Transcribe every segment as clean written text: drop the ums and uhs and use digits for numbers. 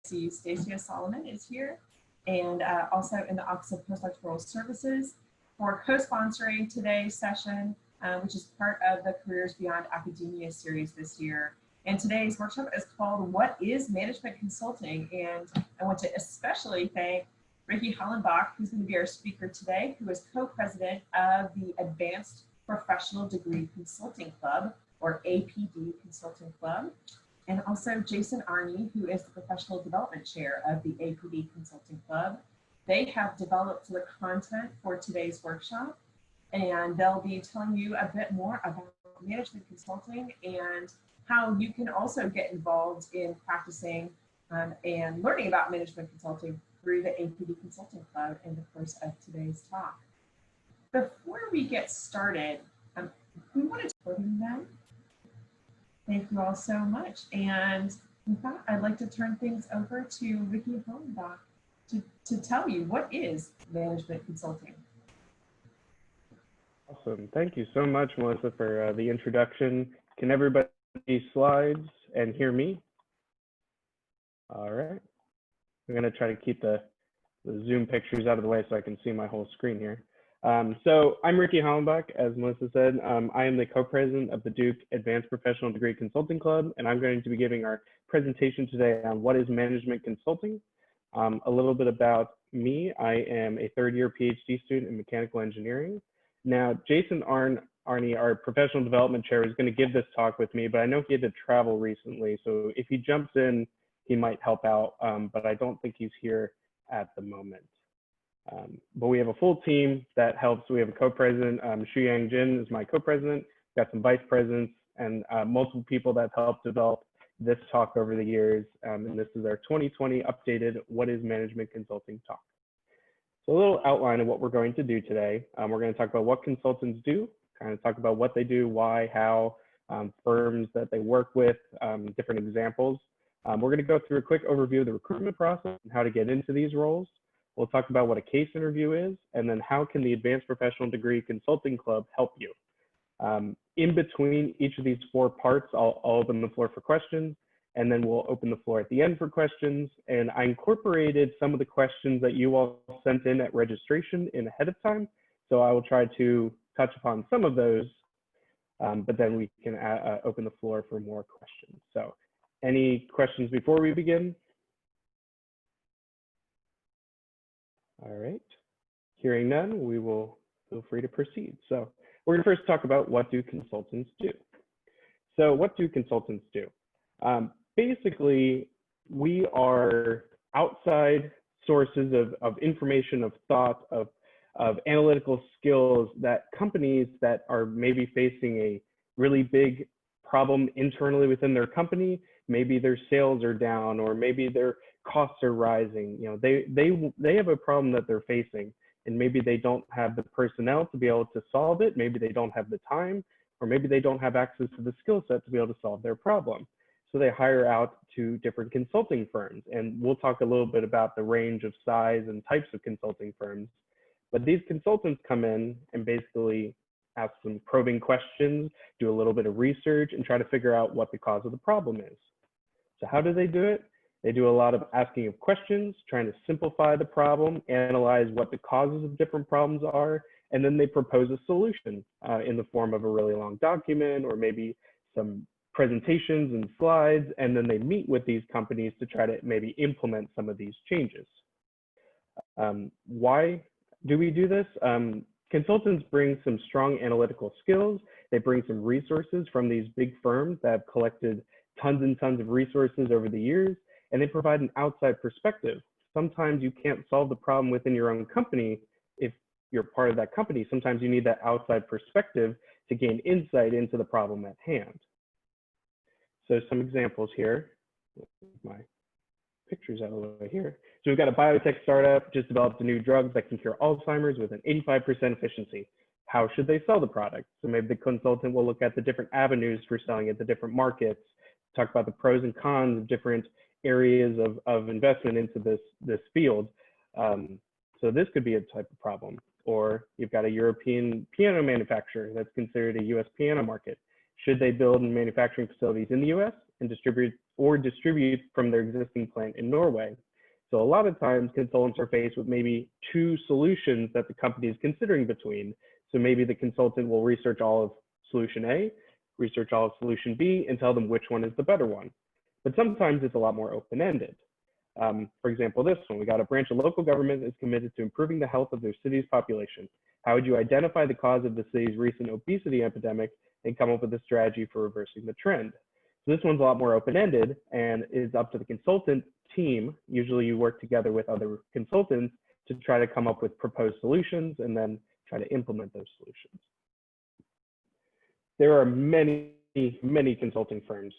see Stacia Solomon is here, and also in the Office of Postdoctoral Services for co-sponsoring today's session, which is part of the Careers Beyond Academia series this year. And today's workshop is called What is Management Consulting? And I want to especially thank Ricky Hollenbach, who's going to be our speaker today, who is co-president of the Advanced Professional Degree Consulting Club, or APD Consulting Club, and also Jason Arney, who is the Professional Development Chair of the APD Consulting Club. They have developed the content for today's workshop, and they'll be telling you a bit more about management consulting and how you can also get involved in practicing and learning about management consulting through the APD Consulting Club in the course of today's talk. Before we get started, we wanted to welcome them. Thank you all so much. And in fact, I'd like to turn things over to Ricky Hollenbach to tell you what is management consulting. Awesome. Thank you so much, Melissa, for the introduction. Can everybody see slides and hear me? All right. I'm going to try to keep the Zoom pictures out of the way so I can see my whole screen here. So I'm Ricky Hollenbach, as Melissa said. I am the co-president of the Duke Advanced Professional Degree Consulting Club, and I'm going to be giving our presentation today on what is management consulting. A little bit about me. I am a third-year PhD student in mechanical engineering. Now, Jason Arney, our professional development chair, is going to give this talk with me, but I know he had to travel recently, so if he jumps in, he might help out, but I don't think he's here at the moment. But we have a full team that helps. We have a co-president, Shuyang Jin is my co-president, got some vice presidents, and multiple people that helped develop this talk over the years. And this is our 2020 updated What is Management Consulting talk. So a little outline of what we're going to do today. We're going to talk about what consultants do, kind of talk about what they do, why, how, firms that they work with, different examples. We're going to go through a quick overview of the recruitment process and how to get into these roles. We'll talk about what a case interview is, and then how can the Advanced Professional Degree Consulting Club help you. In between each of these four parts, I'll open the floor for questions, and then we'll open the floor at the end for questions. And I incorporated some of the questions that you all sent in at registration in ahead of time, so I will try to touch upon some of those, but then we can open the floor for more questions. So any questions before we begin? All right, hearing none, we will feel free to proceed. So we're gonna first talk about what do consultants do. So what do consultants do? Basically, we are outside sources of information, of thought, of analytical skills that companies that are maybe facing a really big problem internally within their company, maybe their sales are down, or maybe their costs are rising. You know, they have a problem that they're facing, and maybe they don't have the personnel to be able to solve it. Maybe they don't have the time, or maybe they don't have access to the skill set to be able to solve their problem. So they hire out to different consulting firms, and we'll talk a little bit about the range of size and types of consulting firms. But these consultants come in and basically ask some probing questions, do a little bit of research, and try to figure out what the cause of the problem is. So how do they do it? They do a lot of asking of questions, trying to simplify the problem, analyze what the causes of different problems are, and then they propose a solution in the form of a really long document or maybe some presentations and slides, and then they meet with these companies to try to maybe implement some of these changes. Why do we do this? Consultants bring some strong analytical skills. They bring some resources from these big firms that have collected tons and tons of resources over the years, and they provide an outside perspective. Sometimes you can't solve the problem within your own company if you're part of that company. Sometimes you need that outside perspective to gain insight into the problem at hand. So some examples here. My pictures out of the way here. So we've got a biotech startup just developed a new drug that can cure Alzheimer's with an 85% efficiency. How should they sell the product? So maybe the consultant will look at the different avenues for selling it, the different markets, talk about the pros and cons of different areas of investment into this field. So this could be a type of problem. Or you've got a European piano manufacturer that's considered a US piano market. Should they build manufacturing facilities in the US and distribute from their existing plant in Norway. So a lot of times consultants are faced with maybe two solutions that the company is considering between. So maybe the consultant will research all of solution A, research all of solution B, and tell them which one is the better one. But sometimes it's a lot more open-ended. For example, this one, we got a branch of local government that is committed to improving the health of their city's population. How would you identify the cause of the city's recent obesity epidemic and come up with a strategy for reversing the trend? So this one's a lot more open-ended and is up to the consultant team. Usually you work together with other consultants to try to come up with proposed solutions and then try to implement those solutions. There are many, many consulting firms.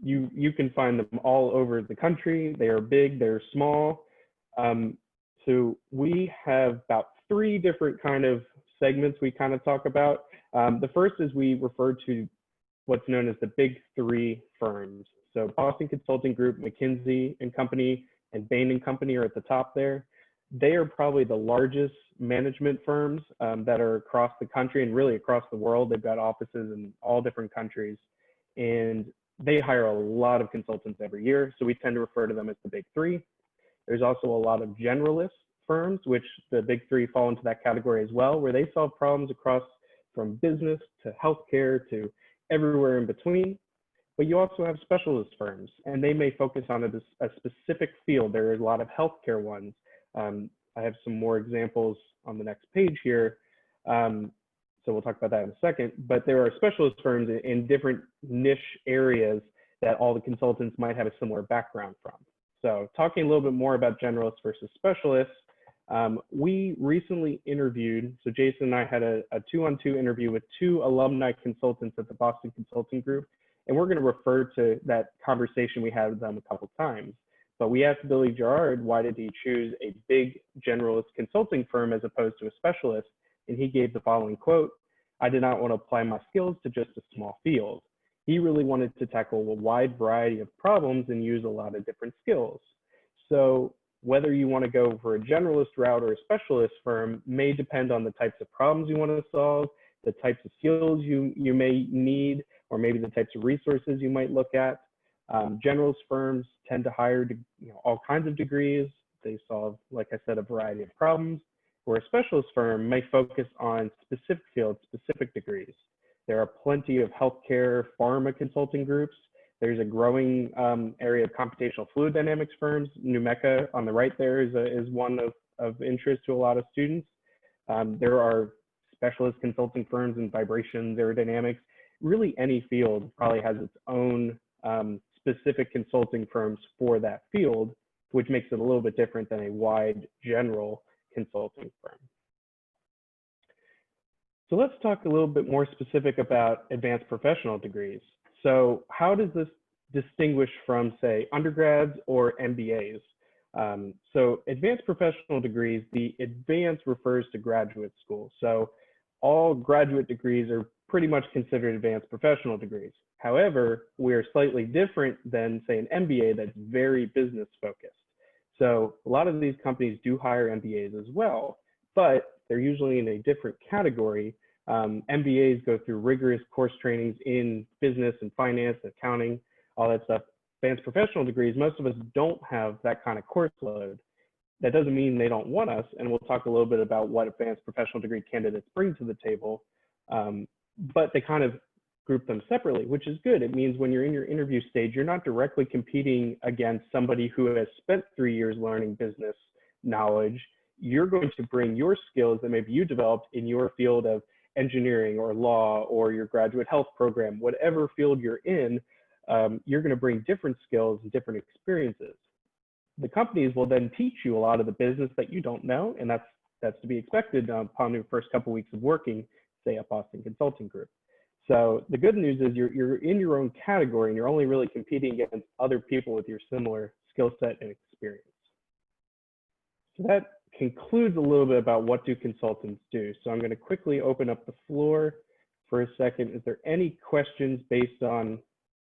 You can find them all over the country. They are big, they're small. So we have about 3 different kind of segments we kind of talk about. The first is we refer to what's known as the big 3 firms. So Boston Consulting Group, McKinsey and Company, and Bain and Company are at the top there. They are probably the largest management firms that are across the country and really across the world. They've got offices in all different countries, and they hire a lot of consultants every year. So we tend to refer to them as the big 3. There's also a lot of generalist firms, which the big 3 fall into that category as well, where they solve problems across from business to healthcare to everywhere in between. But you also have specialist firms, and they may focus on a specific field. There are a lot of healthcare ones. I have some more examples on the next page here. So we'll talk about that in a second. But there are specialist firms in different niche areas that all the consultants might have a similar background from. So talking a little bit more about generalists versus specialists, we recently interviewed, so Jason and I had a 2-on-2 interview with 2 alumni consultants at the Boston Consulting Group, and we're going to refer to that conversation we had with them a couple times. But we asked Billy Gerard, why did he choose a big generalist consulting firm as opposed to a specialist? And he gave the following quote: "I did not want to apply my skills to just a small field." He really wanted to tackle a wide variety of problems and use a lot of different skills. So whether you want to go for a generalist route or a specialist firm may depend on the types of problems you want to solve, the types of skills you may need, or maybe the types of resources you might look at. Generalist firms tend to hire all kinds of degrees. They solve, like I said, a variety of problems, where a specialist firm may focus on specific fields, specific degrees. There are plenty of healthcare, pharma consulting groups. There's a growing area of computational fluid dynamics firms. NUMECA on the right there is one of interest to a lot of students. There are specialist consulting firms in vibrations, aerodynamics. Really any field probably has its own specific consulting firms for that field, which makes it a little bit different than a wide general consulting firm. So let's talk a little bit more specific about advanced professional degrees. So how does this distinguish from, say, undergrads or MBAs? So advanced professional degrees, the advanced refers to graduate school. So all graduate degrees are pretty much considered advanced professional degrees. However, we're slightly different than, say, an MBA that's very business focused. So a lot of these companies do hire MBAs as well, but they're usually in a different category. MBAs go through rigorous course trainings in business and finance, accounting, all that stuff. Advanced professional degrees, most of us don't have that kind of course load. That doesn't mean they don't want us, and we'll talk a little bit about what advanced professional degree candidates bring to the table, but they kind of group them separately, which is good. It means when you're in your interview stage, you're not directly competing against somebody who has spent 3 years learning business knowledge. You're going to bring your skills that maybe you developed in your field of engineering or law or your graduate health program, whatever field you're in, you're going to bring different skills and different experiences. The companies will then teach you a lot of the business that you don't know, and that's to be expected upon your first couple weeks of working, say, at Boston Consulting Group. So the good news is you're in your own category, and you're only really competing against other people with your similar skill set and experience. So that concludes a little bit about what do consultants do. So I'm going to quickly open up the floor for a second. Is there any questions based on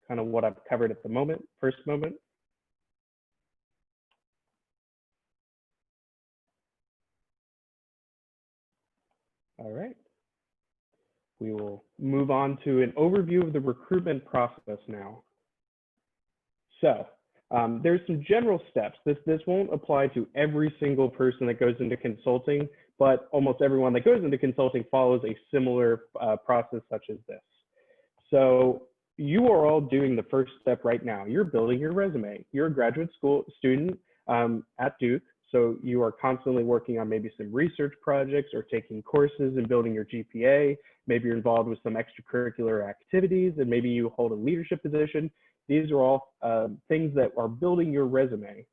kind of what I've covered at the moment, first moment? All right. we will move on to an overview of the recruitment process now. So there's some general steps. This won't apply to every single person that goes into consulting, but almost everyone that goes into consulting follows a similar process such as this. So you are all doing the first step right now. You're building your resume. You're a graduate school student at Duke, so you are constantly working on maybe some research projects or taking courses and building your GPA. Maybe you're involved with some extracurricular activities, and maybe you hold a leadership position. These are all things that are building your resume,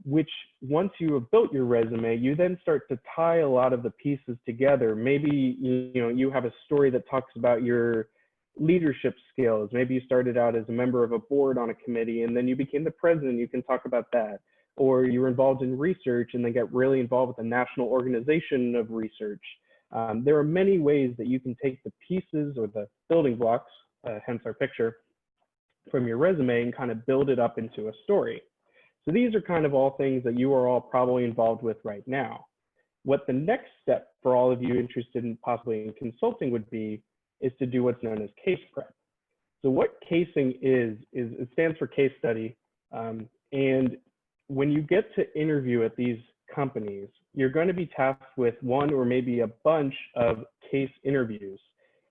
which once you have built your resume, you then start to tie a lot of the pieces together. Maybe you have a story that talks about your leadership skills. Maybe you started out as a member of a board on a committee and then you became the president. You can talk about that. Or you were involved in research and then get really involved with a national organization of research. There are many ways that you can take the pieces or the building blocks, hence our picture, from your resume and kind of build it up into a story. So these are kind of all things that you are all probably involved with right now. What the next step for all of you interested in possibly in consulting would be is to do what's known as case prep. So what casing is it stands for case study. And when you get to interview at these companies, you're going to be tasked with one or maybe a bunch of case interviews.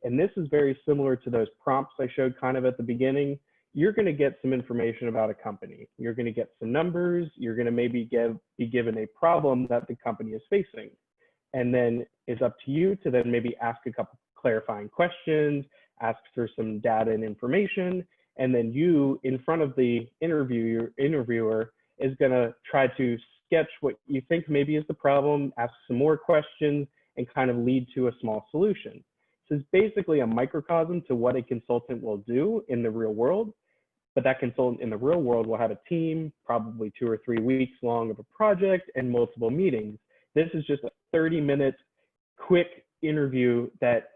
And this is very similar to those prompts I showed kind of at the beginning. You're going to get some information about a company. You're going to get some numbers. You're going to maybe be given a problem that the company is facing. And then it's up to you to then maybe ask a couple clarifying questions, ask for some data and information. And then you, in front of the interviewer, is going to try to sketch what you think maybe is the problem, ask some more questions, and kind of lead to a small solution. So it's basically a microcosm to what a consultant will do in the real world. But that consultant in the real world will have a team, probably 2 or 3 weeks long of a project and multiple meetings. This is just a 30-minute quick interview that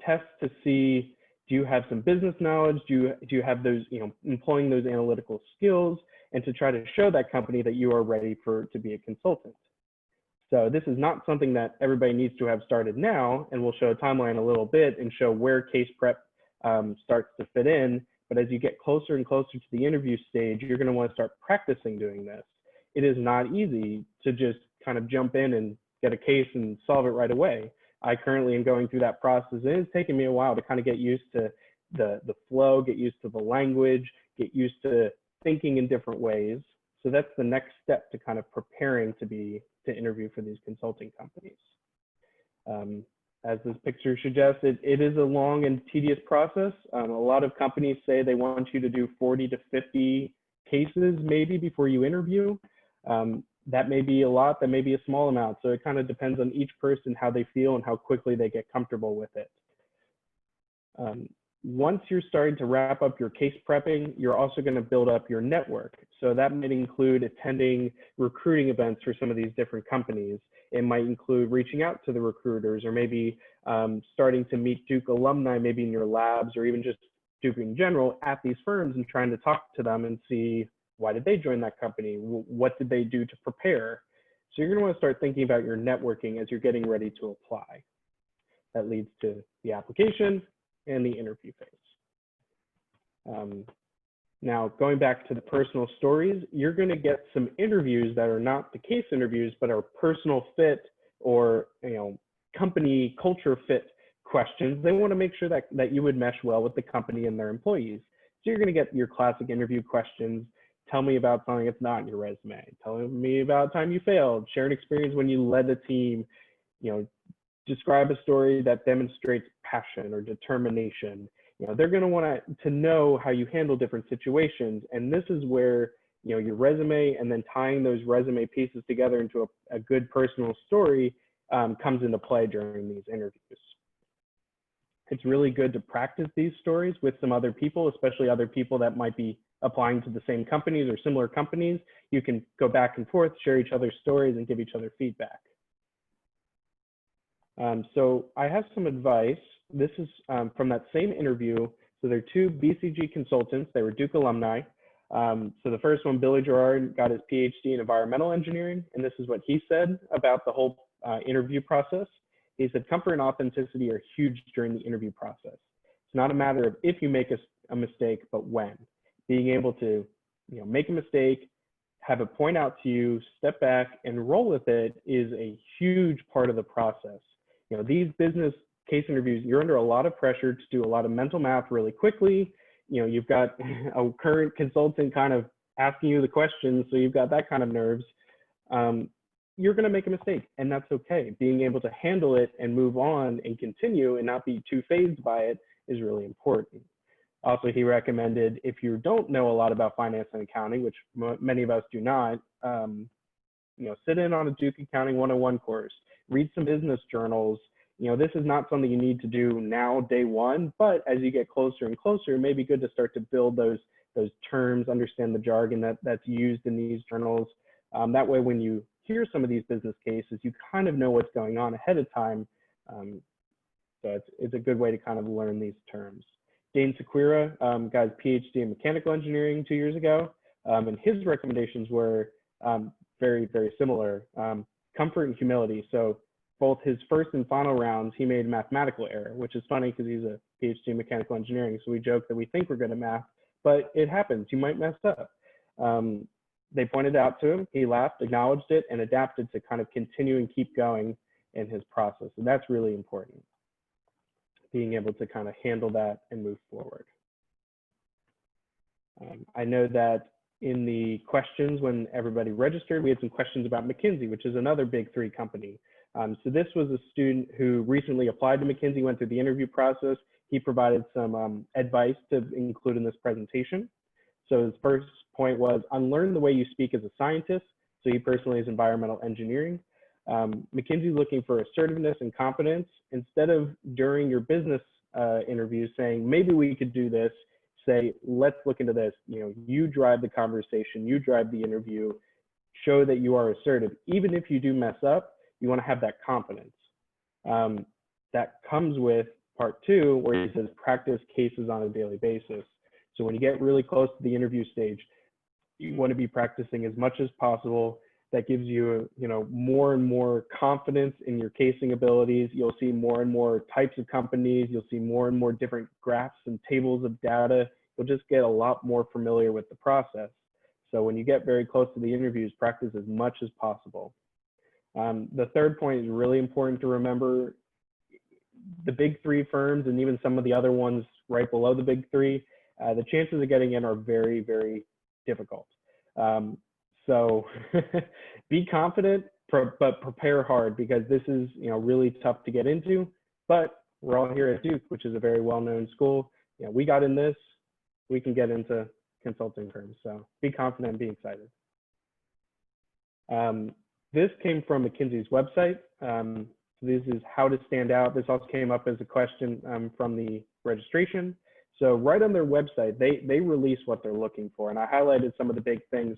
tests to see, do you have some business knowledge? Do you have those, employing those analytical skills, and to try to show that company that you are ready to be a consultant. So this is not something that everybody needs to have started now, and we'll show a timeline a little bit and show where case prep starts to fit in. But as you get closer and closer to the interview stage, you're going to want to start practicing doing this. It is not easy to just kind of jump in and get a case and solve it right away. I currently am going through that process, and it's taken me a while to kind of get used to the flow, get used to the language, get used to thinking in different ways. So that's the next step to kind of preparing to interview for these consulting companies. As this picture suggests, it is a long and tedious process. A lot of companies say they want you to do 40 to 50 cases maybe before you interview. That may be a lot, that may be a small amount. So it kind of depends on each person, how they feel and how quickly they get comfortable with it. Once you're starting to wrap up your case prepping, you're also going to build up your network. So that might include attending recruiting events for some of these different companies. It might include reaching out to the recruiters, or maybe starting to meet Duke alumni, maybe in your labs, or even just Duke in general at these firms, and trying to talk to them and see, why did they join that company? What did they do to prepare? So you're going to want to start thinking about your networking as you're getting ready to apply. That leads to the application and the interview phase. Now, going back to the personal stories, you're going to get some interviews that are not the case interviews, but are personal fit or company culture fit questions. They want to make sure that you would mesh well with the company and their employees. So you're going to get your classic interview questions. Tell me about something that's not in your resume. Tell me about a time you failed. Share an experience when you led a team. Describe a story that demonstrates passion or determination. They're going to want to know how you handle different situations. And this is where, your resume and then tying those resume pieces together into a good personal story comes into play during these interviews. It's really good to practice these stories with some other people, especially other people that might be applying to the same companies or similar companies. You can go back and forth, share each other's stories, and give each other feedback. So I have some advice. This is from that same interview. So there are 2 BCG consultants. They were Duke alumni. So the first one, Billy Gerard, got his PhD in environmental engineering. And this is what he said about the whole interview process. he said comfort and authenticity are huge during the interview process. It's not a matter of if you make a mistake, but when. Being able to, make a mistake, have it point out to you, step back and roll with it is a huge part of the process. These business case interviews, you're under a lot of pressure to do a lot of mental math really quickly. You've got a current consultant kind of asking you the questions, so you've got that kind of nerves. You're going to make a mistake, and that's okay. Being able to handle it and move on and continue and not be too fazed by it is really important. Also, he recommended if you don't know a lot about finance and accounting, which many of us do not, sit in on a Duke Accounting 101 course, read some business journals. This is not something you need to do now, day one, but as you get closer and closer, it may be good to start to build those terms, understand the jargon that's used in these journals. That way, when you hear some of these business cases, you kind of know what's going on ahead of time. So it's a good way to kind of learn these terms. Dane Sequeira got his PhD in mechanical engineering 2 years ago, and his recommendations were very, very similar. Comfort and humility. So both his first and final rounds, he made a mathematical error, which is funny because he's a PhD in mechanical engineering. So we joke that we think we're good at math, but it happens. You might mess up. They pointed out to him, he laughed, acknowledged it, and adapted to kind of continue and keep going in his process. And that's really important, being able to kind of handle that and move forward. I know that in the questions when everybody registered, we had some questions about McKinsey, which is another big three company. So this was a student who recently applied to McKinsey, went through the interview process. He provided some advice to include in this presentation. So his first point was unlearn the way you speak as a scientist. So he personally is environmental engineering. McKinsey's looking for assertiveness and confidence. Instead of during your business interview saying, maybe we could do this, say, let's look into this. You drive the conversation, you drive the interview, show that you are assertive. Even if you do mess up, you want to have that confidence. That comes with part two, where he says practice cases on a daily basis. So when you get really close to the interview stage, you want to be practicing as much as possible. That gives you, more and more confidence in your casing abilities. You'll see more and more types of companies. You'll see more and more different graphs and tables of data. You'll just get a lot more familiar with the process. So when you get very close to the interviews, practice as much as possible. The third point is really important to remember. The big three firms and even some of the other ones right below the big three, the chances of getting in are very, very difficult. So be confident, but prepare hard, because this is really tough to get into. But we're all here at Duke, which is a very well-known school. We got in this, we can get into consulting firms. So be confident and be excited. This came from McKinsey's website. This is how to stand out. This also came up as a question from the registration. So right on their website, they release what they're looking for. And I highlighted some of the big things.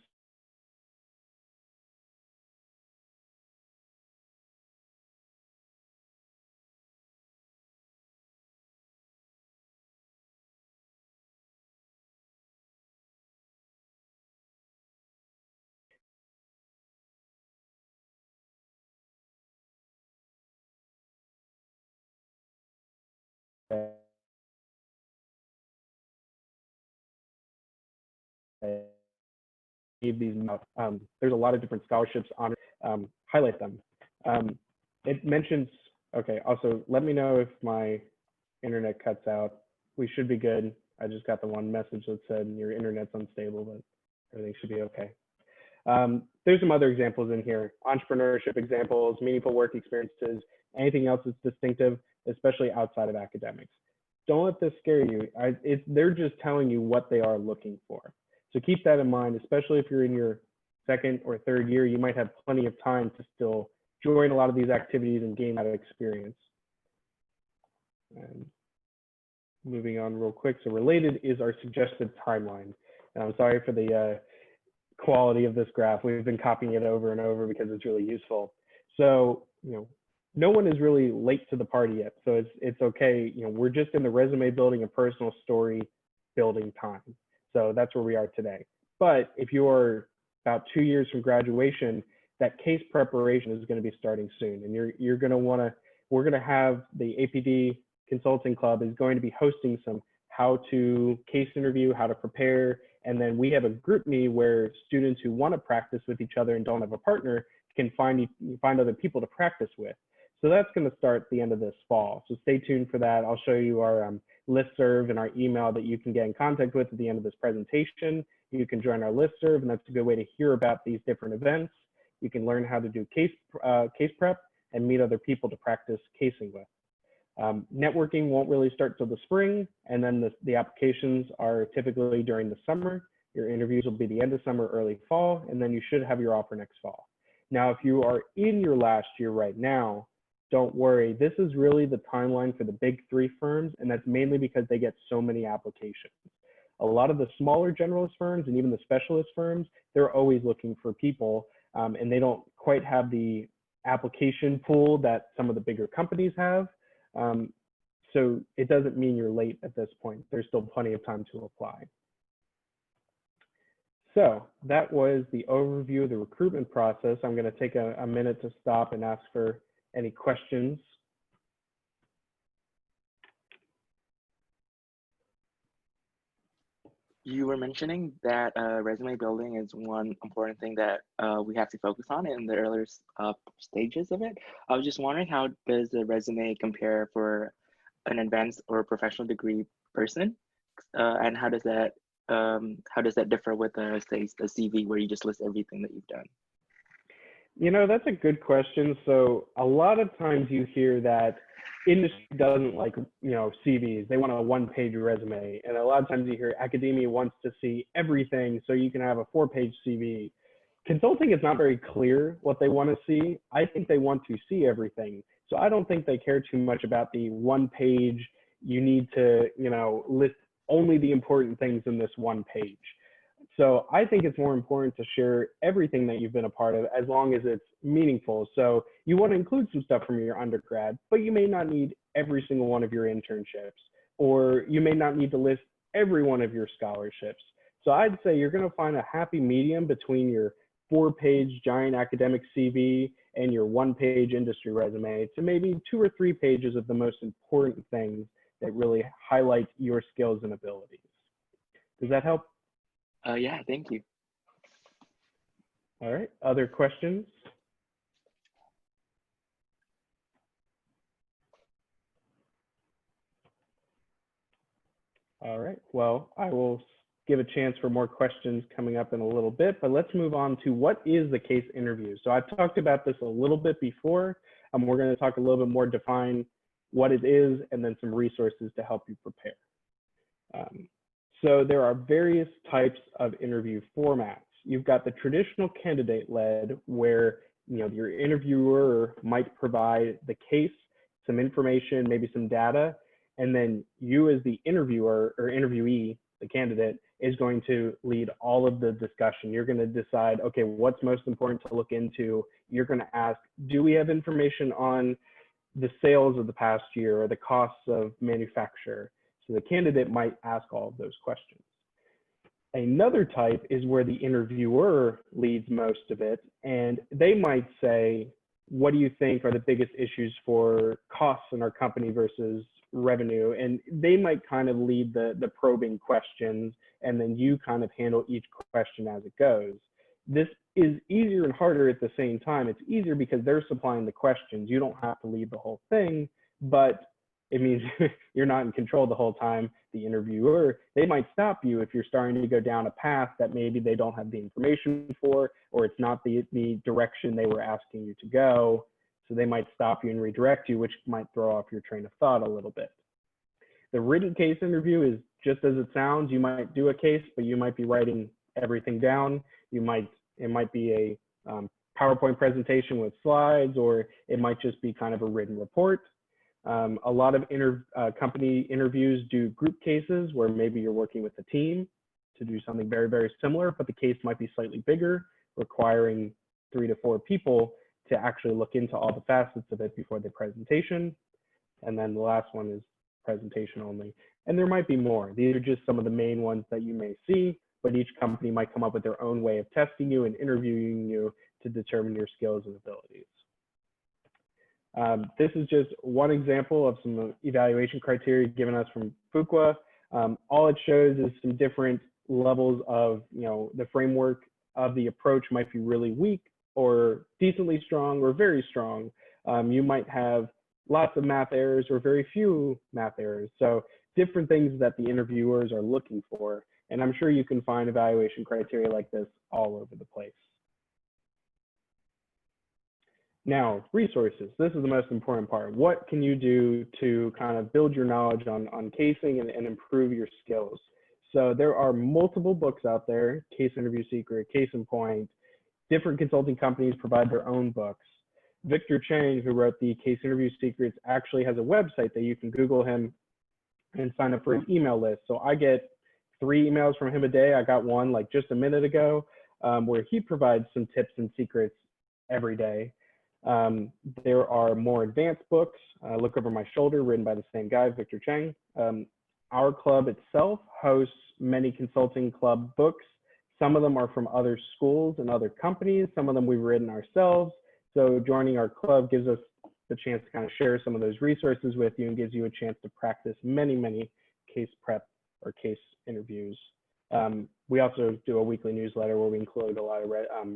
These there's a lot of different scholarships on highlight them. It mentions, okay, also let me know if my internet cuts out. We should be good. I just got the one message that said your internet's unstable, but everything should be okay. There's some other examples in here: entrepreneurship examples, meaningful work experiences, anything else that's distinctive, especially outside of academics. Don't let this scare you. They're just telling you what they are looking for. So keep that in mind, especially if you're in your second or third year. You might have plenty of time to still join a lot of these activities and gain that experience. And moving on real quick. So related is our suggested timeline. And I'm sorry for the quality of this graph. We've been copying it over and over because it's really useful. So, no one is really late to the party yet. So it's okay. We're just in the resume building and personal story building time. So that's where we are today. But if you're about 2 years from graduation, that case preparation is going to be starting soon. And you're going to want to we're going to have the APD Consulting Club is going to be hosting some how to case interview, how to prepare. And then we have a group me where students who want to practice with each other and don't have a partner can find other people to practice with. So that's going to start at the end of this fall. So stay tuned for that. I'll show you our listserv and our email that you can get in contact with at the end of this presentation. You can join our listserv, and that's a good way to hear about these different events. You can learn how to do case prep and meet other people to practice casing with. Networking won't really start till the spring, and then the applications are typically during the summer. Your interviews will be the end of summer, early fall, and then you should have your offer next fall. Now, if you are in your last year right now, don't worry. This is really the timeline for the big 3 firms, and that's mainly because they get so many applications. A lot of the smaller generalist firms and even the specialist firms, they're always looking for people, and they don't quite have the application pool that some of the bigger companies have. So it doesn't mean you're late at this point. There's still plenty of time to apply. So that was the overview of the recruitment process. I'm going to take a minute to stop and ask for any questions. You were mentioning that resume building is one important thing that we have to focus on in the earlier stages of it. I was just wondering, how does the resume compare for an advanced or professional degree person, and how does that differ with say the CV where you just list everything that you've done? You know, that's a good question. So a lot of times you hear that industry doesn't like, CVs. They want a 1-page resume. And a lot of times you hear academia wants to see everything, so you can have a 4-page CV. Consulting is not very clear what they want to see. I think they want to see everything. So I don't think they care too much about the 1-page, you need to, list only the important things in this 1 page. So I think it's more important to share everything that you've been a part of, as long as it's meaningful. So you want to include some stuff from your undergrad, but you may not need every single one of your internships, or you may not need to list every one of your scholarships. So I'd say you're going to find a happy medium between your 4-page giant academic CV and your 1-page industry resume to maybe 2 or 3 pages of the most important things that really highlight your skills and abilities. Does that help? Yeah, thank you. All right, other questions? All right, well, I will give a chance for more questions coming up in a little bit, but let's move on to what is the case interview. So I've talked about this a little bit before, and we're going to talk a little bit more, define what it is, and then some resources to help you prepare. So there are various types of interview formats. You've got the traditional candidate-led, where your interviewer might provide the case, some information, maybe some data, and then you as the interviewer or interviewee, the candidate, is going to lead all of the discussion. You're going to decide, okay, what's most important to look into? You're going to ask, do we have information on the sales of the past year or the costs of manufacture? So the candidate might ask all of those questions. Another type is where the interviewer leads most of it, and they might say, what do you think are the biggest issues for costs in our company versus revenue? And they might kind of lead the probing questions, and then you kind of handle each question as it goes. This is easier and harder at the same time. It's easier because they're supplying the questions. You don't have to lead the whole thing, but it means you're not in control the whole time. The interviewer, they might stop you if you're starting to go down a path that maybe they don't have the information for, or it's not the direction they were asking you to go. So they might stop you and redirect you, which might throw off your train of thought a little bit. The written case interview is just as it sounds. You might do a case, but you might be writing everything down. It might be a PowerPoint presentation with slides, or it might just be kind of a written report. A lot of company interviews do group cases where maybe you're working with a team to do something very, very similar, but the case might be slightly bigger, requiring 3 to 4 people to actually look into all the facets of it before the presentation. And then the last one is presentation only. And there might be more. These are just some of the main ones that you may see, but each company might come up with their own way of testing you and interviewing you to determine your skills and abilities. This is just one example of some evaluation criteria given us from Fuqua. All it shows is some different levels of, the framework of the approach might be really weak or decently strong or very strong. You might have lots of math errors or very few math errors. So different things that the interviewers are looking for. And I'm sure you can find evaluation criteria like this all over the place. Now, resources. This is the most important part. What can you do to kind of build your knowledge on casing and improve your skills? So there are multiple books out there, Case Interview Secret, Case in Point. Different consulting companies provide their own books. Victor Chang, who wrote the Case Interview Secrets, actually has a website that you can Google him and sign up for his email list. So I get 3 emails from him a day. I got one like just a minute ago where he provides some tips and secrets every day. There are more advanced books, Look Over My Shoulder, written by the same guy, Victor Chang. Our club itself hosts many consulting club books. Some of them are from other schools and other companies. Some of them we've written ourselves. So joining our club gives us the chance to kind of share some of those resources with you and gives you a chance to practice many, many case prep or case interviews. We also do a weekly newsletter where we include a lot of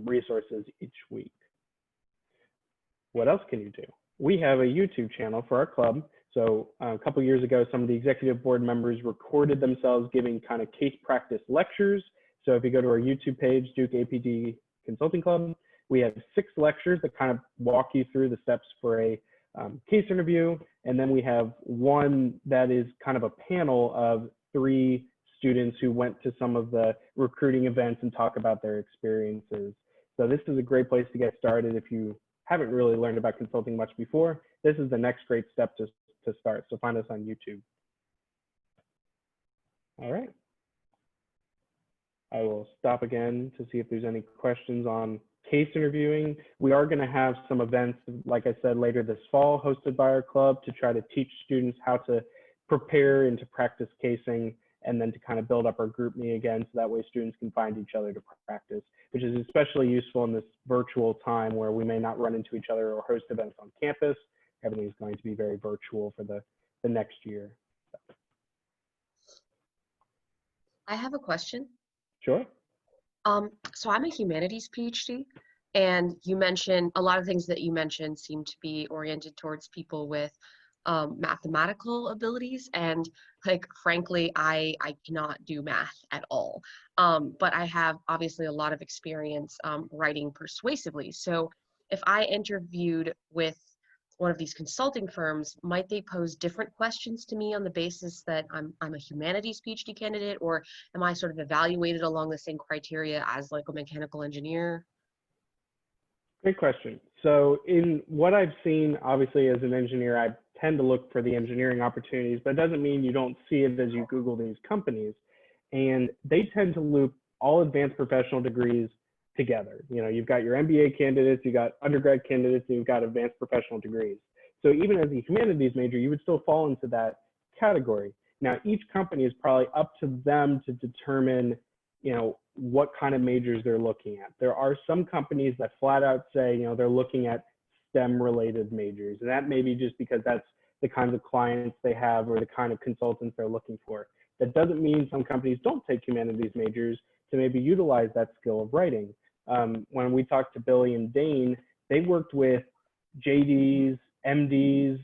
resources each week. What else can you do? We have a YouTube channel for our club. So a couple years ago, some of the executive board members recorded themselves giving kind of case practice lectures. So if you go to our YouTube page, Duke APD Consulting Club, we have 6 lectures that kind of walk you through the steps for a case interview. And then we have one that is kind of a panel of 3 students who went to some of the recruiting events and talk about their experiences. So this is a great place to get started if you haven't really learned about consulting much before. This is the next great step to start. So find us on YouTube. All right. I will stop again to see if there's any questions on case interviewing. We are going to have some events, like I said, later this fall hosted by our club to try to teach students how to prepare and to practice casing, and then to kind of build up our group me again, so that way students can find each other to practice, which is especially useful in this virtual time where we may not run into each other or host events on campus. Everything's going to be very virtual for the next year. I have a question. Sure. So I'm a humanities PhD, and you mentioned a lot of things that you mentioned seem to be oriented towards people with mathematical abilities, and like frankly I cannot do math at all, but I have obviously a lot of experience writing persuasively. So if I interviewed with one of these consulting firms, might they pose different questions to me on the basis that I'm a humanities PhD candidate, or am I sort of evaluated along the same criteria as like a mechanical engineer? Great question. So in what I've seen, obviously as an engineer, I tend to look for the engineering opportunities, but it doesn't mean you don't see it as you Google these companies. And they tend to loop all advanced professional degrees together. You've got your MBA candidates, you've got undergrad candidates, and you've got advanced professional degrees. So even as a humanities major, you would still fall into that category. Now, each company is probably up to them to determine, what kind of majors they're looking at. There are some companies that flat out say, they're looking at STEM related majors. And that may be just because that's the kinds of clients they have or the kind of consultants they're looking for. That doesn't mean some companies don't take humanities majors to maybe utilize that skill of writing. When we talked to Billy and Dane, they worked with JDs, MDs,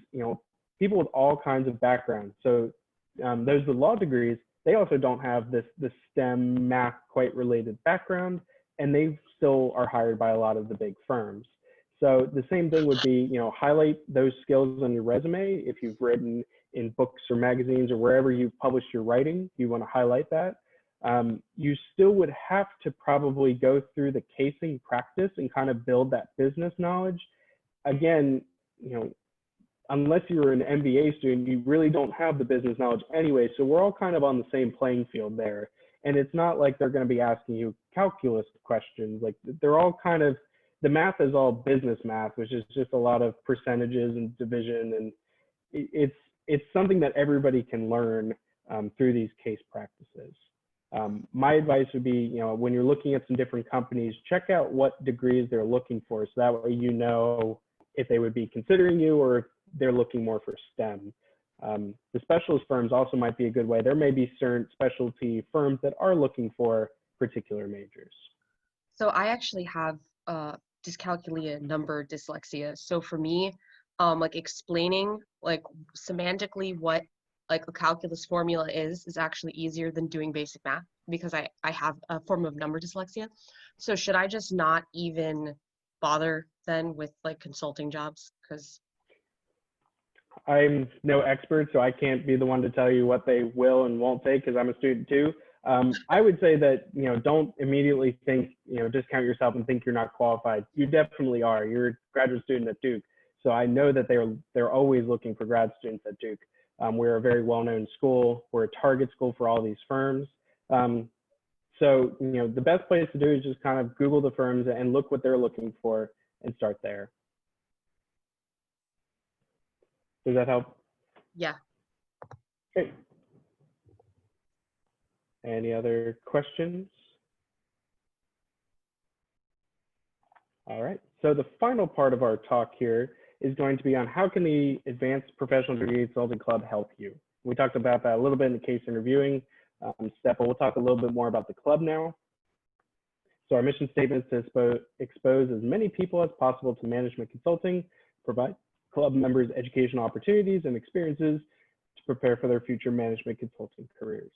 people with all kinds of backgrounds. So those with law degrees, they also don't have this STEM math quite related background, and they still are hired by a lot of the big firms. So the same thing would be, highlight those skills on your resume. If you've written in books or magazines or wherever you've published your writing, you want to highlight that. You still would have to probably go through the casing practice and kind of build that business knowledge. Again, unless you're an MBA student, you really don't have the business knowledge anyway. So we're all kind of on the same playing field there. And it's not like they're going to be asking you calculus questions. Like they're all kind of, the math is all business math, which is just a lot of percentages and division. And it's something that everybody can learn through these case practices. My advice would be, when you're looking at some different companies, check out what degrees they're looking for. So that way, if they would be considering you or if they're looking more for STEM. The specialist firms also might be a good way. There may be certain specialty firms that are looking for particular majors. So I actually have dyscalculia number dyslexia. So for me, like explaining like semantically what like a calculus formula is actually easier than doing basic math because I have a form of number dyslexia. So should I just not even bother then with like consulting jobs? Because I'm no expert, so I can't be the one to tell you what they will and won't take because I'm a student too. I would say that, don't immediately think, discount yourself and think you're not qualified. You definitely are. You're a graduate student at Duke. So I know that they're always looking for grad students at Duke. We're a very well-known school. We're a target school for all these firms. So, the best place to do is just kind of Google the firms and look what they're looking for and start there. Does that help? yeah. Okay. Any other questions? All right. So the final part of our talk here is going to be on how can the Advanced Professional Degree Consulting Club help you? We talked about that a little bit in the case interviewing step, but we'll talk a little bit more about the club now. So our mission statement is to expose as many people as possible to management consulting, provide club members educational opportunities and experiences to prepare for their future management consulting careers.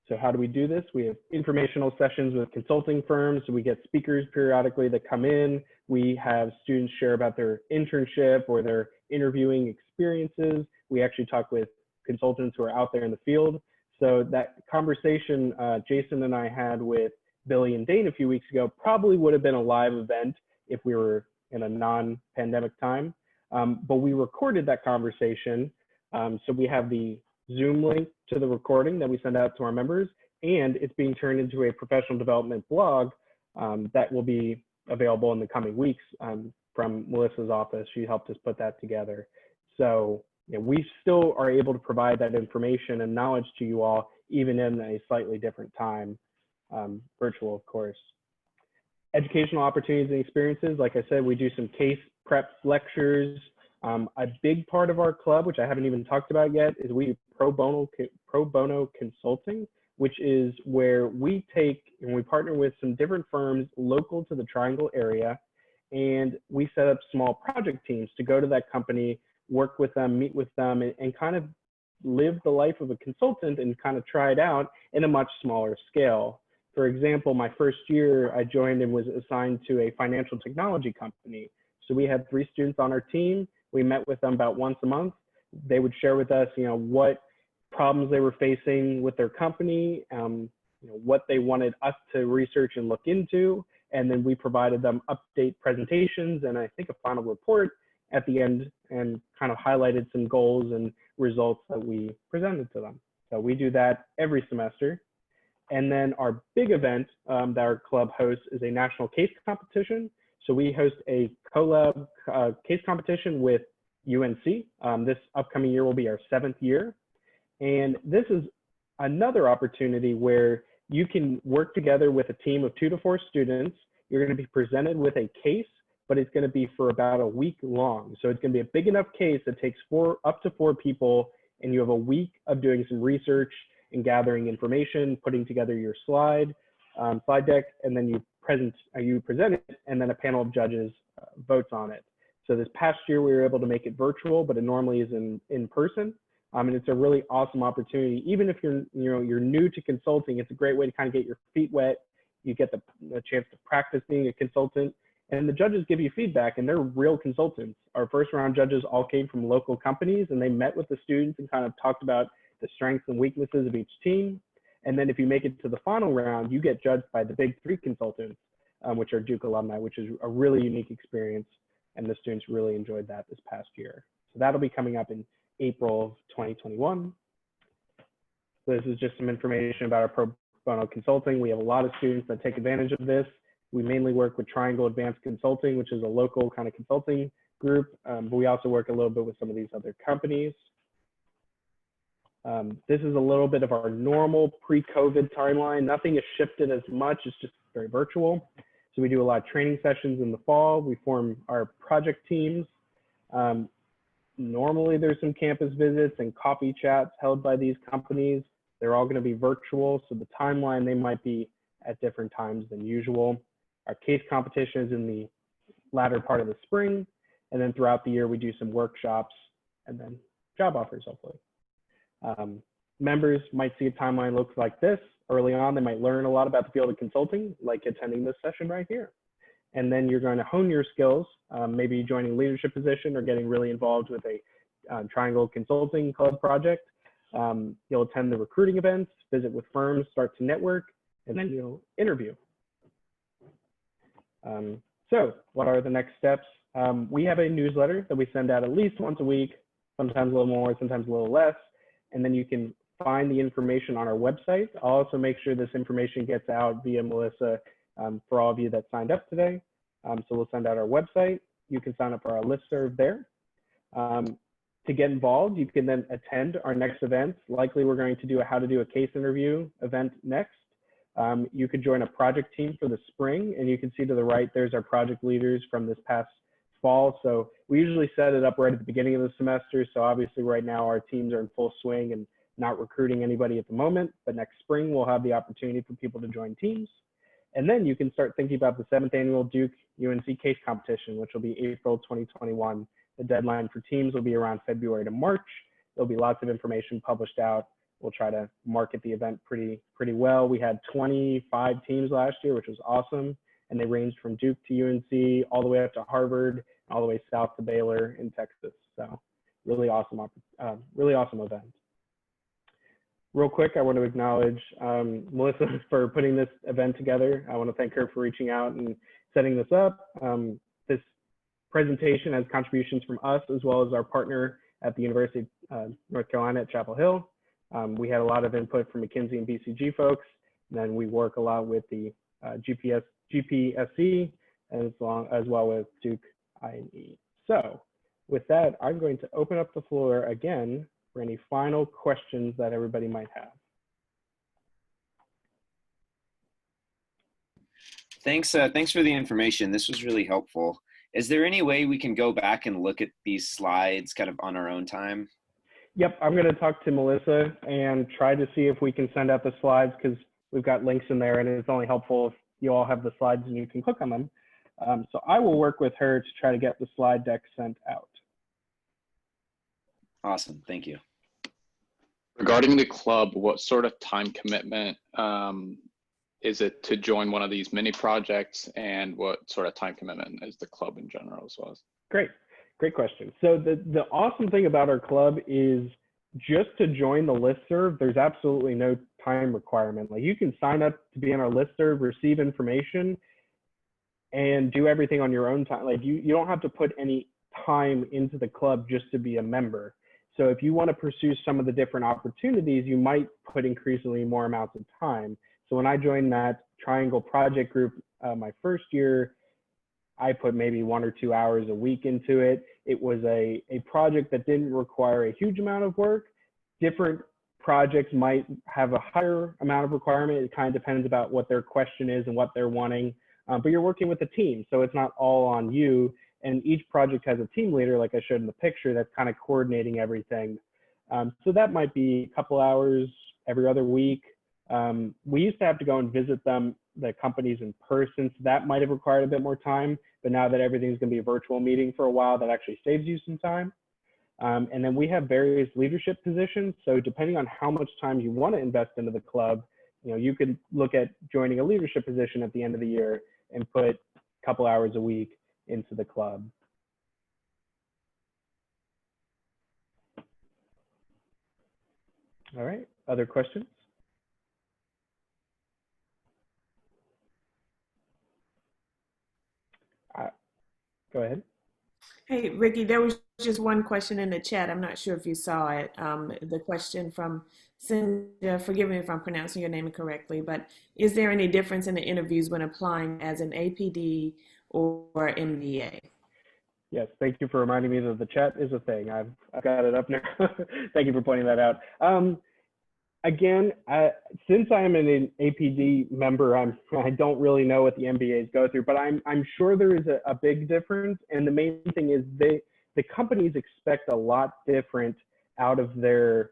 So how do we do this? We have informational sessions with consulting firms. So we get speakers periodically that come in. We have students share about their internship or their interviewing experiences. We actually talk with consultants who are out there in the field. So that conversation Jason and I had with Billy and Dane a few weeks ago probably would have been a live event if we were in a non-pandemic time. But we recorded that conversation. So we have the Zoom link to the recording that we send out to our members, and it's being turned into a professional development blog that will be available in the coming weeks from Melissa's office. She helped us put that together. So we still are able to provide that information and knowledge to you all, even in a slightly different time, virtual, of course. Educational opportunities and experiences. Like I said, we do some case prep lectures. A big part of our club, which I haven't even talked about yet, is we do pro bono consulting, which is where we take and we partner with some different firms local to the Triangle area, and we set up small project teams to go to that company, work with them, meet with them, and kind of live the life of a consultant and kind of try it out in a much smaller scale. For example, my first year I joined and was assigned to a financial technology company. So we had 3 students on our team. We met with them about once a month. They would share with us, what problems they were facing with their company, what they wanted us to research and look into. And then we provided them update presentations and I think a final report at the end and kind of highlighted some goals and results that we presented to them. So we do that every semester. And then our big event that our club hosts is a national case competition. So we host a collab case competition with UNC. This upcoming year will be our 7th year. And this is another opportunity where you can work together with a team of 2 to 4 students. You're going to be presented with a case, but it's going to be for about a week long. So it's going to be a big enough case that takes up to 4 people, and you have a week of doing some research and gathering information, putting together your slide deck, and then you present it, and then a panel of judges votes on it. So this past year we were able to make it virtual, but it normally is in person. And it's a really awesome opportunity. Even if you're new to consulting, it's a great way to kind of get your feet wet. You get the chance to practice being a consultant, and the judges give you feedback, and they're real consultants. Our first round judges all came from local companies, and they met with the students and kind of talked about the strengths and weaknesses of each team. And then if you make it to the final round, you get judged by the big 3 consultants, which are Duke alumni, which is a really unique experience. And the students really enjoyed that this past year. So that'll be coming up in April of 2021. So this is just some information about our pro bono consulting. We have a lot of students that take advantage of this. We mainly work with Triangle Advanced Consulting, which is a local kind of consulting group, but we also work a little bit with some of these other companies. This is a little bit of our normal pre-COVID timeline. Nothing has shifted as much, it's just very virtual. So we do a lot of training sessions in the fall. We form our project teams. Normally there's some campus visits and coffee chats held by these companies. They're all going to be virtual, so the timeline, they might be at different times than usual. Our case competition is in the latter part of the spring, and then throughout the year we do some workshops and then job offers, hopefully. Members might see a timeline looks like this. Early on, they might learn a lot about the field of consulting, like attending this session right here. And then you're going to hone your skills, maybe joining a leadership position or getting really involved with a Triangle Consulting Club project. You'll attend the recruiting events, visit with firms, start to network, and then you'll interview. So what are the next steps? We have a newsletter that we send out at least once a week, sometimes a little more, sometimes a little less. And then you can find the information on our website. I'll also make sure this information gets out via Melissa for all of you that signed up today. So we'll send out our website. You can sign up for our listserv there. To get involved, you can then attend our next events. Likely we're going to do a how to do a case interview event next. You could join a project team for the spring, and you can see to the right, there's our project leaders from this past fall. So we usually set it up right at the beginning of the semester. So obviously right now our teams are in full swing and not recruiting anybody at the moment, but next spring we'll have the opportunity for people to join teams. And then you can start thinking about the 7th annual Duke UNC case competition, which will be April 2021. The deadline for teams will be around February to March. There'll be lots of information published out. We'll try to market the event pretty well. We had 25 teams last year, which was awesome. And they ranged from Duke to UNC, all the way up to Harvard, all the way south to Baylor in Texas. So really awesome event. Real quick, I want to acknowledge Melissa for putting this event together. I want to thank her for reaching out and setting this up. This presentation has contributions from us as well as our partner at the University of North Carolina at Chapel Hill. We had a lot of input from McKinsey and BCG folks. And then we work a lot with the GPSC as well with Duke INE. So with that, I'm going to open up the floor again for any final questions that everybody might have. Thanks for the information. This was really helpful. Is there any way we can go back and look at these slides kind of on our own time? Yep, I'm going to talk to Melissa and try to see if we can send out the slides, because we've got links in there and it's only helpful if you all have the slides and you can click on them. So I will work with her to try to get the slide deck sent out. Awesome, thank you. Regarding the club, what sort of time commitment is it to join one of these mini projects, and what sort of time commitment is the club in general as well? Great question. So the awesome thing about our club is just to join the listserv, there's absolutely no time requirement. Like, you can sign up to be on our listserv, receive information, and do everything on your own time. Like, you don't have to put any time into the club just to be a member. So if you want to pursue some of the different opportunities, you might put increasingly more amounts of time. So when I joined that Triangle project group my first year, I put maybe 1 or 2 hours a week into it. It was a project that didn't require a huge amount of work. Different projects might have a higher amount of requirement. It kind of depends about what their question is and what they're wanting. But you're working with a team, so it's not all on you. And each project has a team leader, like I showed in the picture, that's kind of coordinating everything. So that might be a couple hours every other week. We used to have to go and visit the companies in person, so that might have required a bit more time. But now that everything's going to be a virtual meeting for a while, that actually saves you some time. And then we have various leadership positions. So depending on how much time you want to invest into the club, you could look at joining a leadership position at the end of the year and put a couple hours a week into the club. All right, other questions? Go ahead. Hey, Ricky, there was just one question in the chat. I'm not sure if you saw it. The question from Cynthia, forgive me if I'm pronouncing your name incorrectly, but is there any difference in the interviews when applying as an APD or MBA? Yes, thank you for reminding me that the chat is a thing. I've got it up now. Thank you for pointing that out. Again, since I'm an APD member, I don't really know what the MBAs go through, but I'm sure there is a big difference. And the main thing is the companies expect a lot different out of their,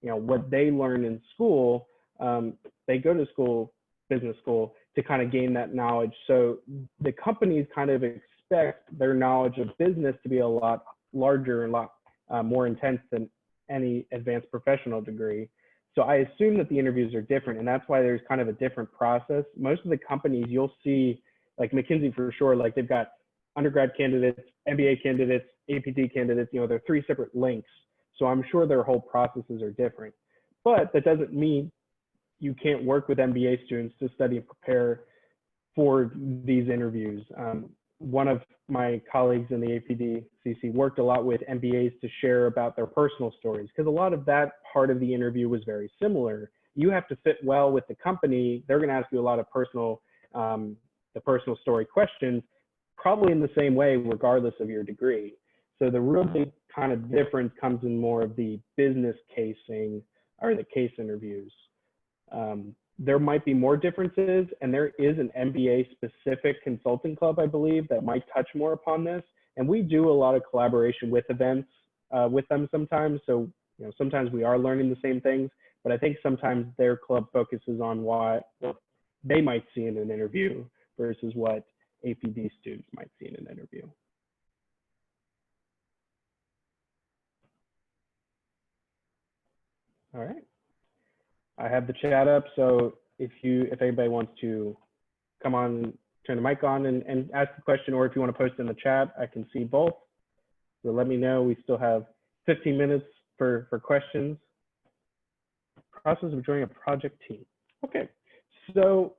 what they learn in school. They go to school, business school, to kind of gain that knowledge. So the companies kind of expect their knowledge of business to be a lot larger and a lot more intense than any advanced professional degree. So I assume that the interviews are different, and that's why there's kind of a different process. Most of the companies you'll see, like McKinsey for sure, like they've got undergrad candidates, MBA candidates, APD candidates, they're 3 separate links. So I'm sure their whole processes are different. But that doesn't mean you can't work with MBA students to study and prepare for these interviews. One of my colleagues in the APD CC worked a lot with MBAs to share about their personal stories, because a lot of that part of the interview was very similar. You have to fit well with the company. They're going to ask you a lot of the personal story questions, probably in the same way, regardless of your degree. So the real big kind of difference comes in more of the business casing or the case interviews. There might be more differences, and there is an MBA specific consulting club, I believe, that might touch more upon this. And we do a lot of collaboration with events with them sometimes. So, sometimes we are learning the same things, but I think sometimes their club focuses on what they might see in an interview versus what APD students might see in an interview. All right. I have the chat up, so if anybody wants to come on, turn the mic on and ask the question, or if you want to post in the chat, I can see both. So let me know. We still have 15 minutes for questions. Process of joining a project team. Okay, so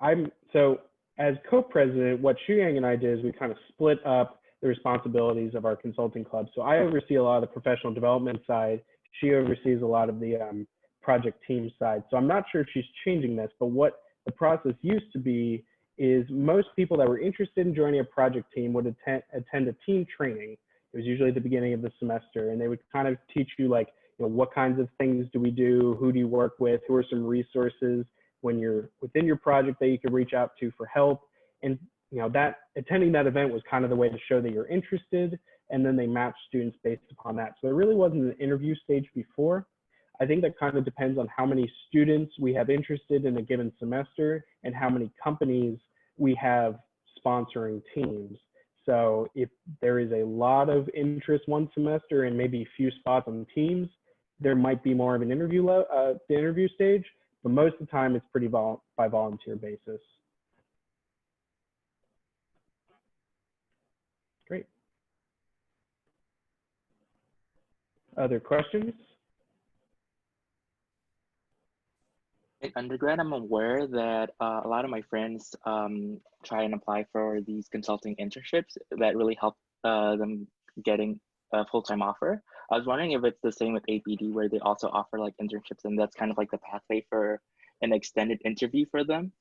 as co-president, what Shuyang and I did is we kind of split up the responsibilities of our consulting club. So I oversee a lot of the professional development side. She oversees a lot of the project team side. So I'm not sure if she's changing this, but what the process used to be is most people that were interested in joining a project team would attend a team training. It was usually at the beginning of the semester, and they would kind of teach you like, what kinds of things do we do? Who do you work with? Who are some resources when you're within your project that you can reach out to for help? And that attending that event was kind of the way to show that you're interested, and then they match students based upon that. So there really wasn't an interview stage before. I think that kind of depends on how many students we have interested in a given semester and how many companies we have sponsoring teams. So if there is a lot of interest one semester and maybe a few spots on teams, there might be more of an interview, the interview stage, but most of the time it's pretty by volunteer basis. Great. Other questions? In undergrad, I'm aware that a lot of my friends try and apply for these consulting internships that really help them getting a full-time offer. I was wondering if it's the same with APD, where they also offer like internships, and that's kind of like the pathway for an extended interview for them.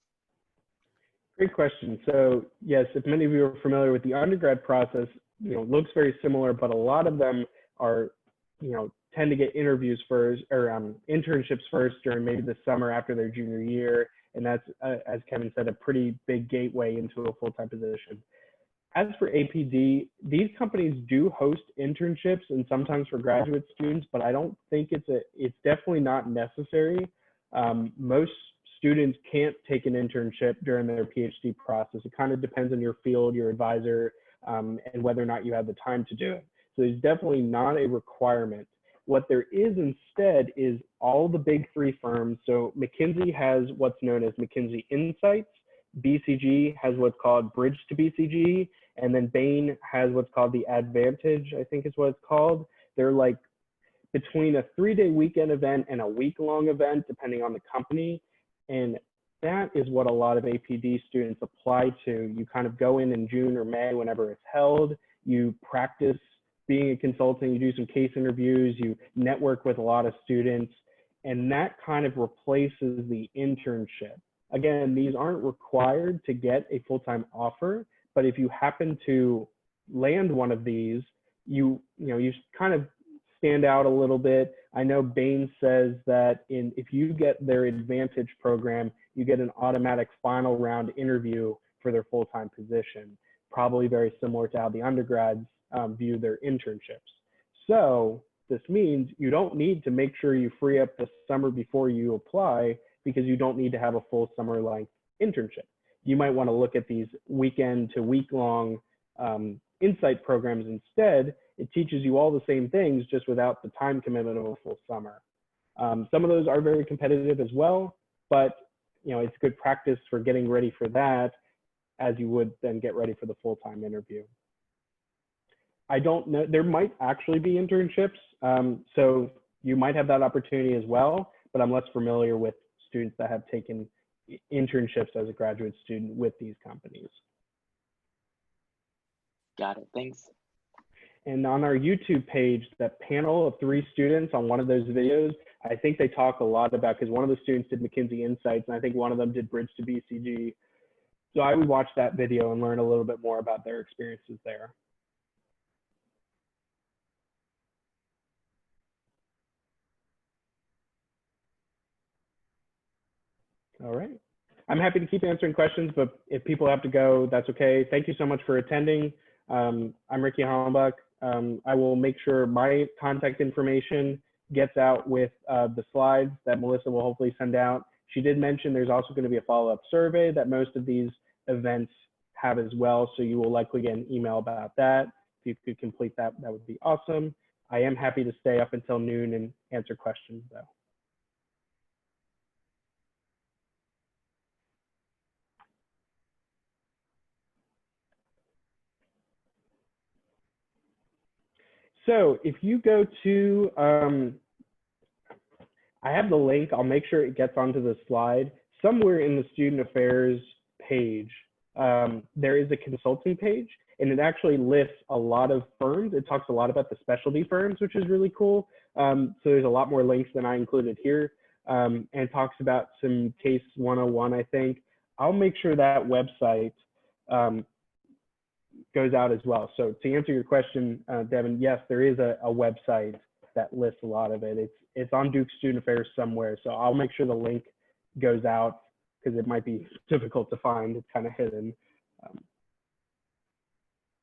Great question. So yes, if many of you are familiar with the undergrad process, looks very similar, but a lot of them are, tend to get interviews first or internships first during maybe the summer after their junior year. And that's, as Kevin said, a pretty big gateway into a full-time position. As for APD, these companies do host internships and sometimes for graduate students, but I don't think it's definitely not necessary. Most students can't take an internship during their PhD process. It kind of depends on your field, your advisor, and whether or not you have the time to do it. So there's definitely not a requirement. What there is instead is all the big 3 firms. So McKinsey has what's known as McKinsey Insights. BCG has what's called Bridge to BCG. And then Bain has what's called the Advantage, I think is what it's called. They're like between a 3-day weekend event and a week-long event, depending on the company. And that is what a lot of APD students apply to. You kind of go in June or May, whenever it's held. You practice being a consultant, you do some case interviews, you network with a lot of students, and that kind of replaces the internship. Again, these aren't required to get a full-time offer, but if you happen to land one of these, you kind of stand out a little bit, I know Bain says that if you get their Advantage program, you get an automatic final round interview for their full-time position, probably very similar to how the undergrads view their internships. So this means you don't need to make sure you free up the summer before you apply, because you don't need to have a full summer length internship. You might want to look at these weekend to week-long insight programs instead. It teaches you all the same things, just without the time commitment of a full summer. Some of those are very competitive as well, but it's good practice for getting ready for that, as you would then get ready for the full-time interview. I don't know, there might actually be internships, so you might have that opportunity as well, but I'm less familiar with students that have taken internships as a graduate student with these companies. Got it, thanks. And on our YouTube page, that panel of 3 students on one of those videos, I think they talk a lot about, because one of the students did McKinsey Insights, and I think one of them did Bridge to BCG. So I would watch that video and learn a little bit more about their experiences there. All right. I'm happy to keep answering questions, but if people have to go, that's okay. Thank you so much for attending. I'm Ricky Hollenbach. I will make sure my contact information gets out with the slides that Melissa will hopefully send out. She did mention there's also going to be a follow-up survey that most of these events have as well, so you will likely get an email about that. If you could complete that, that would be awesome. I am happy to stay up until noon and answer questions though. So if you go to, I have the link, I'll make sure it gets onto the slide. Somewhere in the student affairs page, there is a consulting page, and it actually lists a lot of firms. It talks a lot about the specialty firms, which is really cool. So there's a lot more links than I included here, and talks about some case 101, I think. I'll make sure that website goes out as well. So to answer your question, Devin, yes, there is a website that lists a lot of it. It's on Duke Student Affairs somewhere. So I'll make sure the link goes out, because it might be difficult to find. It's kind of hidden.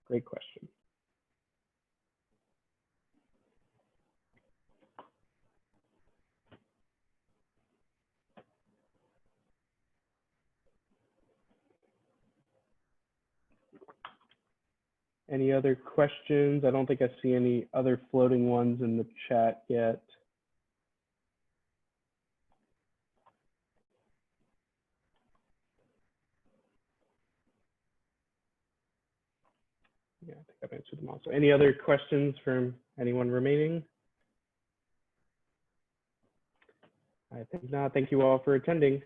Great question. Any other questions? I don't think I see any other floating ones in the chat yet. Yeah, I think I've answered them all. So any other questions from anyone remaining? I think not. Thank you all for attending.